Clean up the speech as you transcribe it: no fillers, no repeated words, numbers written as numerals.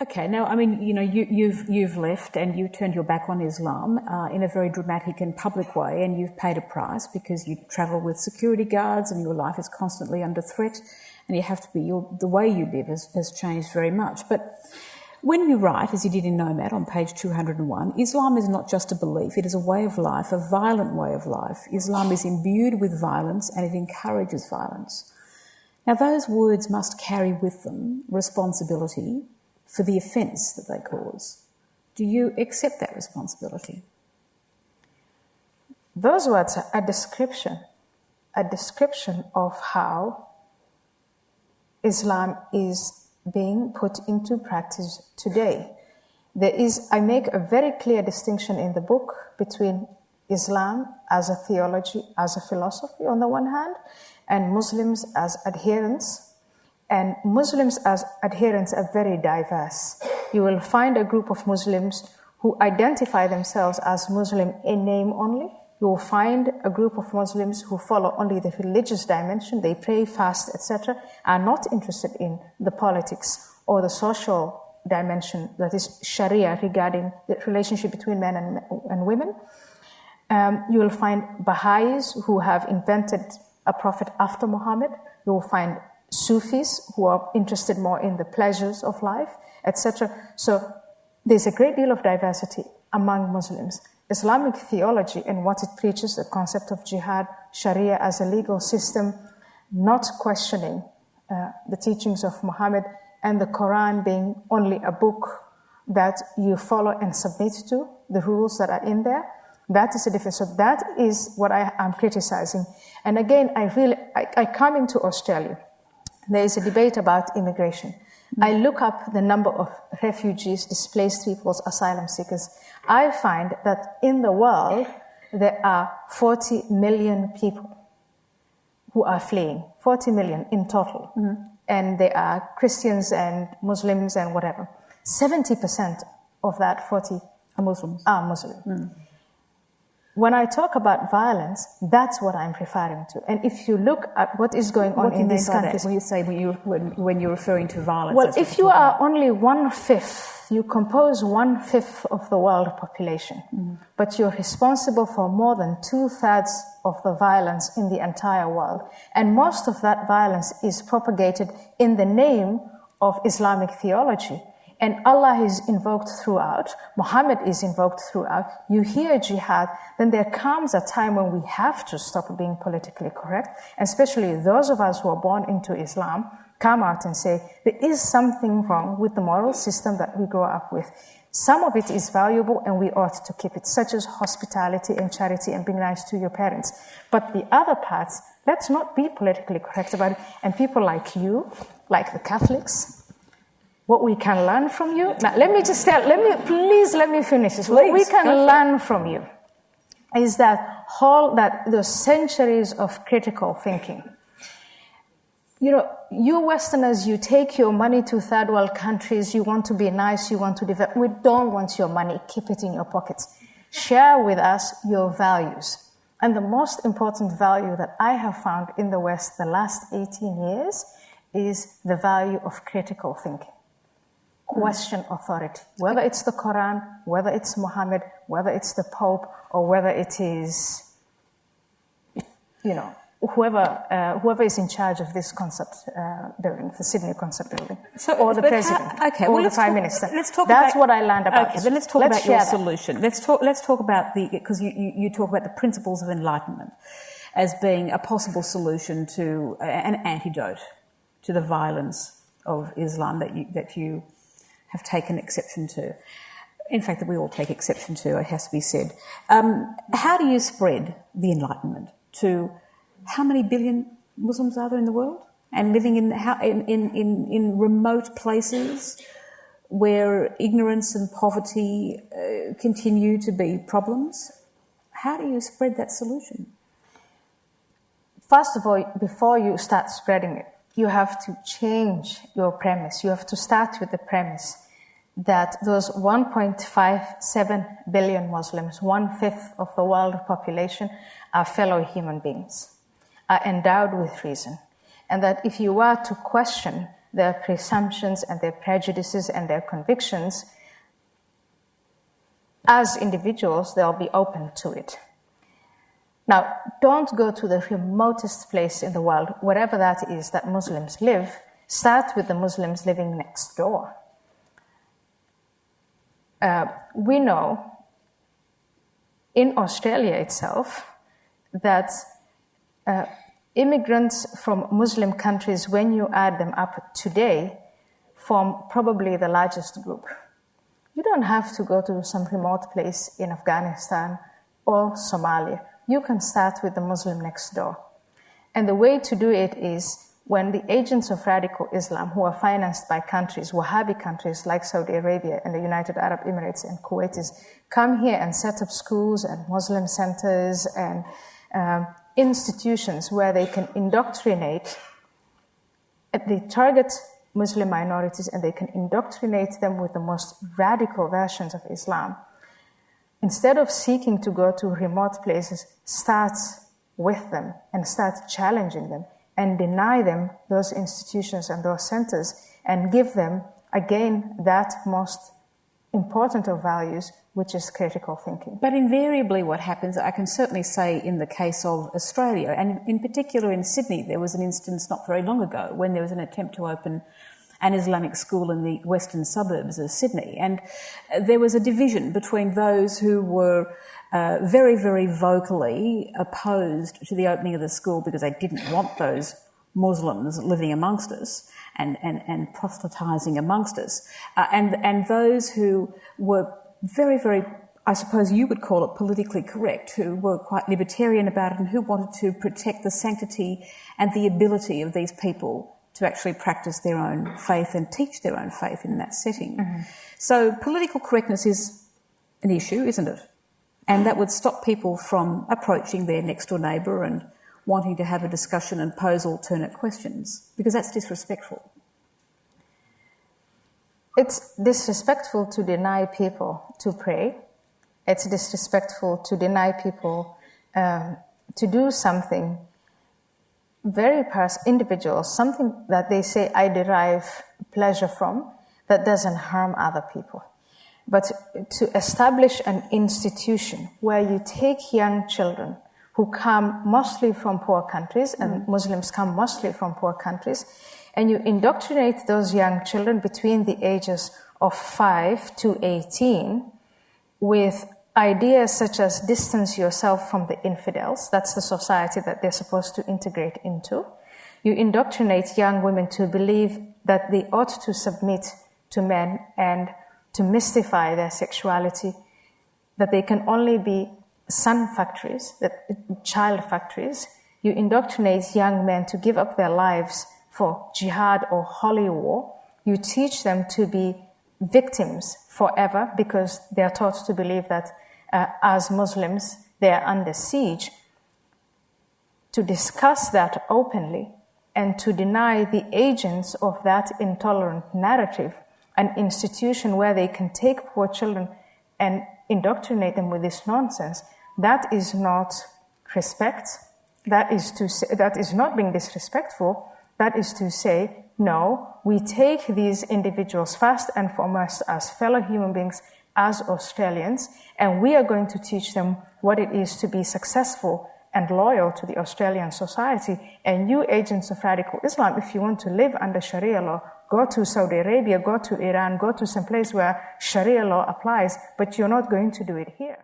Okay, now, I mean, you know, you've left and you turned your back on Islam in a very dramatic and public way, and you've paid a price because you travel with security guards and your life is constantly under threat, and you have to be, the way you live has changed very much. But when you write, as you did in Nomad on page 201, Islam is not just a belief, it is a way of life, a violent way of life. Islam is imbued with violence and it encourages violence. Now, those words must carry with them responsibility for the offence that they cause. Do you accept that responsibility? Those words are a description of how Islam is being put into practice today. I make a very clear distinction in the book between Islam as a theology, as a philosophy on the one hand, and Muslims as adherents. And Muslims as adherents are very diverse. You will find a group of Muslims who identify themselves as Muslim in name only. You will find a group of Muslims who follow only the religious dimension. They pray, fast, etc., are not interested in the politics or the social dimension, that is Sharia, regarding the relationship between men and women. You will find Baha'is who have invented a prophet after Muhammad. You will find Sufis who are interested more in the pleasures of life, etc. So there's a great deal of diversity among Muslims. Islamic theology and what it preaches, the concept of jihad, Sharia as a legal system, not questioning the teachings of Muhammad, and the Quran being only a book that you follow and submit to, the rules that are in there. That is the difference. So that is what I am criticizing. And again, I come into Australia. There is a debate about immigration. I look up the number of refugees, displaced peoples, asylum seekers. I find that in the world, there are 40 million people who are fleeing, 40 million in total. And they are Christians and Muslims and whatever. 70% of that 40 are Muslim. When I talk about violence, that's what I'm referring to. And if you look at what is going on in these countries... When you say when you're referring to violence... Well, if you are only 1/5, you compose 1/5 of the world population, but you're responsible for more than 2/3 of the violence in the entire world. And most of that violence is propagated in the name of Islamic theology. And Allah is invoked throughout, Muhammad is invoked throughout. You hear jihad, then there comes a time when we have to stop being politically correct, and especially those of us who are born into Islam come out and say, there is something wrong with the moral system that we grow up with. Some of it is valuable and we ought to keep it, such as hospitality and charity and being nice to your parents. But the other parts, let's not be politically correct about it. And people like you, like the Catholics, what we can learn from you. Now, please let me finish this. What we can learn from you is that those centuries of critical thinking. You know, you Westerners, you take your money to third world countries, you want to be nice, you want to develop. We don't want your money, keep it in your pockets. Share with us your values. And the most important value that I have found in the West the last 18 years is the value of critical thinking. Question authority, whether it's the Quran, whether it's Muhammad, whether it's the Pope, or whether it is, whoever is in charge of this concept building, the Sydney concept building, or the president, or the prime minister. That's what I learned about. Okay, but let's talk about your solution. Let's talk about because you talk about the principles of enlightenment as being a possible solution to an antidote to the violence of Islam that you have taken exception to. In fact, that we all take exception to, it has to be said. How do you spread the Enlightenment to how many billion Muslims are there in the world? And living in remote places where ignorance and poverty continue to be problems? How do you spread that solution? First of all, before you start spreading it, you have to change your premise. You have to start with the premise that those 1.57 billion Muslims, 1/5 of the world population, are fellow human beings, are endowed with reason. And that if you were to question their presumptions and their prejudices and their convictions, as individuals, they'll be open to it. Now, don't go to the remotest place in the world, wherever that is that Muslims live. Start with the Muslims living next door. We know in Australia itself that immigrants from Muslim countries, when you add them up today, form probably the largest group. You don't have to go to some remote place in Afghanistan or Somalia. You can start with the Muslim next door. And the way to do it is when the agents of radical Islam, who are financed by countries, Wahhabi countries like Saudi Arabia and the United Arab Emirates and Kuwaitis, come here and set up schools and Muslim centers and institutions where they can indoctrinate, they target Muslim minorities and they can indoctrinate them with the most radical versions of Islam. Instead of seeking to go to remote places, start with them and start challenging them and deny them those institutions and those centers and give them, again, that most important of values, which is critical thinking. But invariably what happens, I can certainly say in the case of Australia, and in particular in Sydney, there was an instance not very long ago when there was an attempt to open an Islamic school in the western suburbs of Sydney. And there was a division between those who were very, very vocally opposed to the opening of the school because they didn't want those Muslims living amongst us and proselytising amongst us, and those who were very, very, I suppose you would call it politically correct, who were quite libertarian about it and who wanted to protect the sanctity and the ability of these people to actually practice their own faith and teach their own faith in that setting. Mm-hmm. So political correctness is an issue, isn't it? And that would stop people from approaching their next-door neighbour and wanting to have a discussion and pose alternate questions, because that's disrespectful. It's disrespectful to deny people to pray. It's disrespectful to deny people to do something very individual, something that they say I derive pleasure from, that doesn't harm other people. But to establish an institution where you take young children who come mostly from poor countries, and Muslims come mostly from poor countries, and you indoctrinate those young children between the ages of 5 to 18 with ideas such as distance yourself from the infidels. That's the society that they're supposed to integrate into. You indoctrinate young women to believe that they ought to submit to men and to mystify their sexuality, that they can only be son factories, child factories. You indoctrinate young men to give up their lives for jihad or holy war. You teach them to be victims forever because they are taught to believe that as Muslims they are under siege. To discuss that openly and to deny the agents of that intolerant narrative an institution where they can take poor children and indoctrinate them with this nonsense, that is not respect. That is not being disrespectful. That is to say, no, we take these individuals first and foremost as fellow human beings, as Australians, and we are going to teach them what it is to be successful and loyal to the Australian society. And you agents of radical Islam, if you want to live under Sharia law, go to Saudi Arabia, go to Iran, go to some place where Sharia law applies, but you're not going to do it here.